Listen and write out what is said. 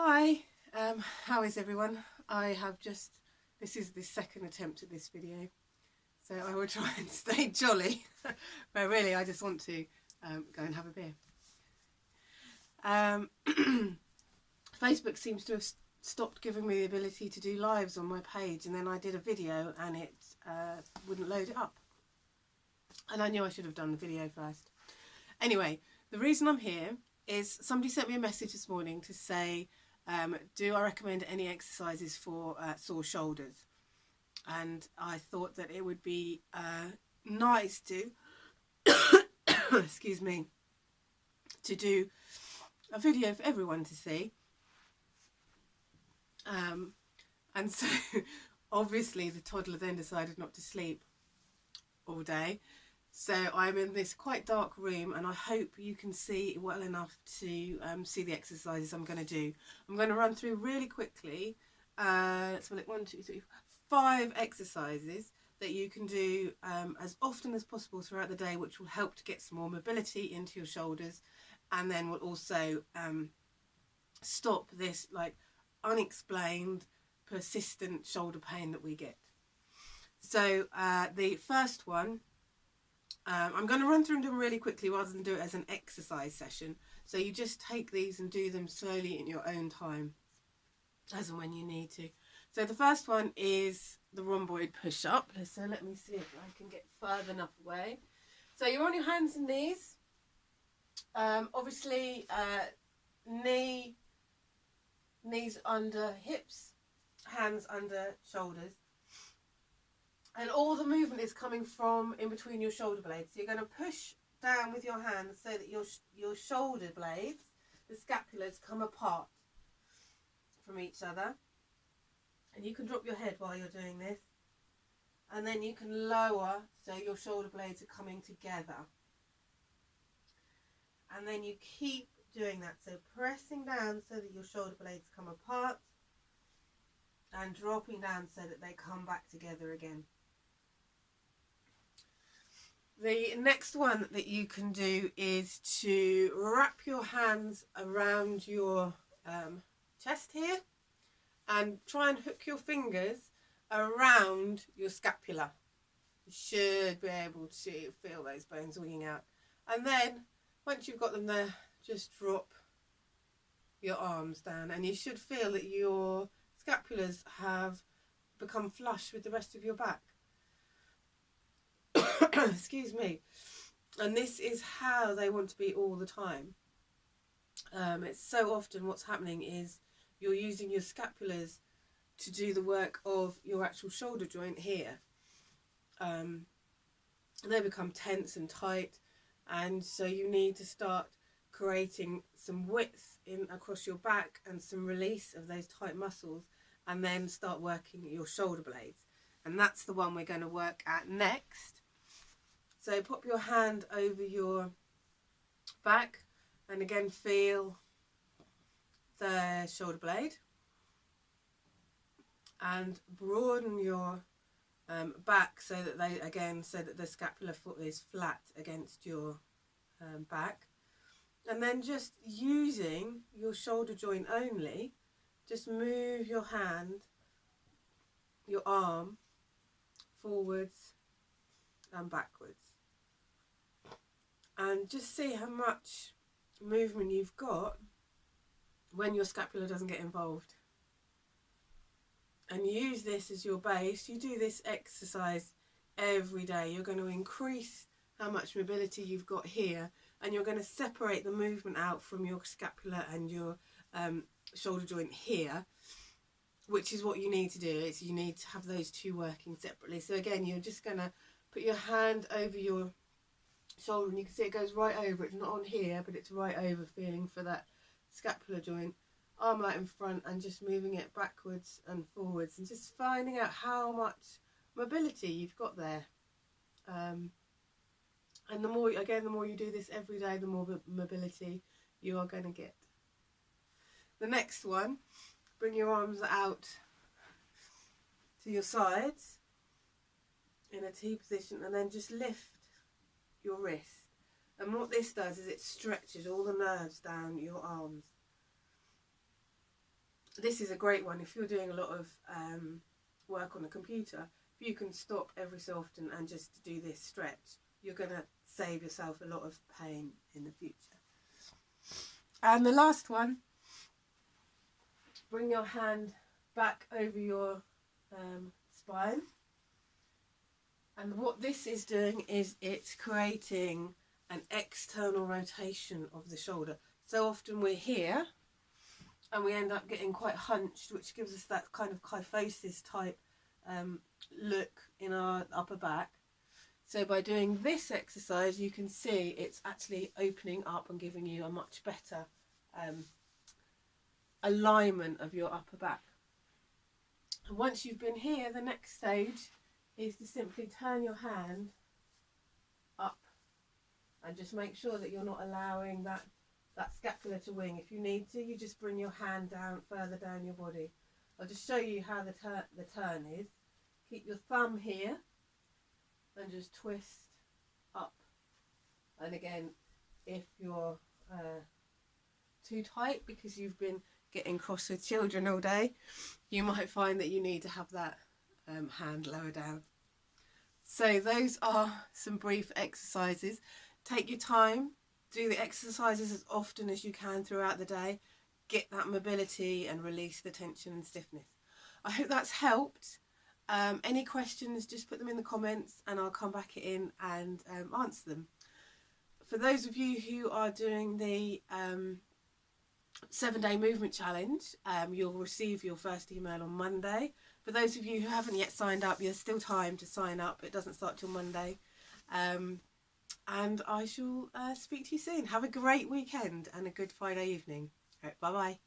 Hi, how is everyone? This is the second attempt at this video, so I will try and stay jolly, but really I just want to go and have a beer. Facebook seems to have stopped giving me the ability to do lives on my page, and then I did a video and it wouldn't load it up. And I knew I should have done the video first. Anyway, the reason I'm here is somebody sent me a message this morning to say, do I recommend any exercises for sore shoulders? And I thought that it would be nice to, excuse me, to do a video for everyone to see. And so obviously the toddler then decided not to sleep all day. So I'm in this quite dark room, and I hope you can see well enough to see the exercises I'm going to do. I'm going to run through really quickly. Let's put it 1, 2, 3, 5 exercises that you can do as often as possible throughout the day, which will help to get some more mobility into your shoulders, and then will also stop this like unexplained, persistent shoulder pain that we get. So the first one, I'm going to run through them really quickly rather than do it as an exercise session. So you just take these and do them slowly in your own time, as and when you need to. So the first one is the rhomboid push-up. So let me see if I can get further enough away. So you're on your hands and knees. Obviously, knees under hips, hands under shoulders. And all the movement is coming from in between your shoulder blades. So you're going to push down with your hands so that your shoulder blades, the scapulars, come apart from each other. And you can drop your head while you're doing this. And then you can lower so your shoulder blades are coming together. And then you keep doing that. So pressing down so that your shoulder blades come apart. And dropping down so that they come back together again. The next one that you can do is to wrap your hands around your chest here and try and hook your fingers around your scapula. You should be able to feel those bones wigging out. And then once you've got them there, just drop your arms down, and you should feel that your scapulars have become flush with the rest of your back. Excuse me. And this is how they want to be all the time. It's so often what's happening is you're using your scapulars to do the work of your actual shoulder joint here. They become tense and tight, and so you need to start creating some width in across your back and some release of those tight muscles, and then start working your shoulder blades. And that's the one we're going to work at next. So pop your hand over your back and again feel the shoulder blade, and broaden your back so that the scapular foot is flat against your back. And then just using your shoulder joint only, just move your hand, your arm forwards and backwards. And just see how much movement you've got when your scapula doesn't get involved. And use this as your base. You do this exercise every day. You're going to increase how much mobility you've got here, and you're going to separate the movement out from your scapula and your shoulder joint here, which is what you need to do. You need to have those two working separately. So again, you're just going to put your hand over your shoulder, and you can see it goes right over. It's not on here, but it's right over, feeling for that scapular joint. Arm out in front and just moving it backwards and forwards, and just finding out how much mobility you've got there. And the more you do this every day, the more mobility you are going to get. The next one, bring your arms out to your sides in a T position, and then just lift your wrist. And what this does is it stretches all the nerves down your arms. this is a great one if you're doing a lot of work on the computer. If you can stop every so often and just do this stretch, you're going to save yourself a lot of pain in the future. And the last one, bring your hand back over your spine. And what this is doing is it's creating an external rotation of the shoulder. So often we're here and we end up getting quite hunched, which gives us that kind of kyphosis type look in our upper back. So by doing this exercise, you can see it's actually opening up and giving you a much better alignment of your upper back. And once you've been here, the next stage is to simply turn your hand up and just make sure that you're not allowing that scapula to wing. If you need to, you just bring your hand down further down your body. I'll just show you how the turn is. Keep your thumb here and just twist up. And again, if you're too tight because you've been getting cross with children all day, you might find that you need to have that hand lower down. So those are some brief exercises. Take your time, do the exercises as often as you can throughout the day. Get that mobility and release the tension and stiffness. I hope that's helped. Any questions, just put them in the comments and I'll come back in and answer them. For those of you who are doing the 7-day movement challenge, you'll receive your first email on Monday. For those of you who haven't yet signed up, there's still time to sign up. It doesn't start till Monday. And I shall speak to you soon. Have a great weekend and a good Friday evening. All right, bye-bye.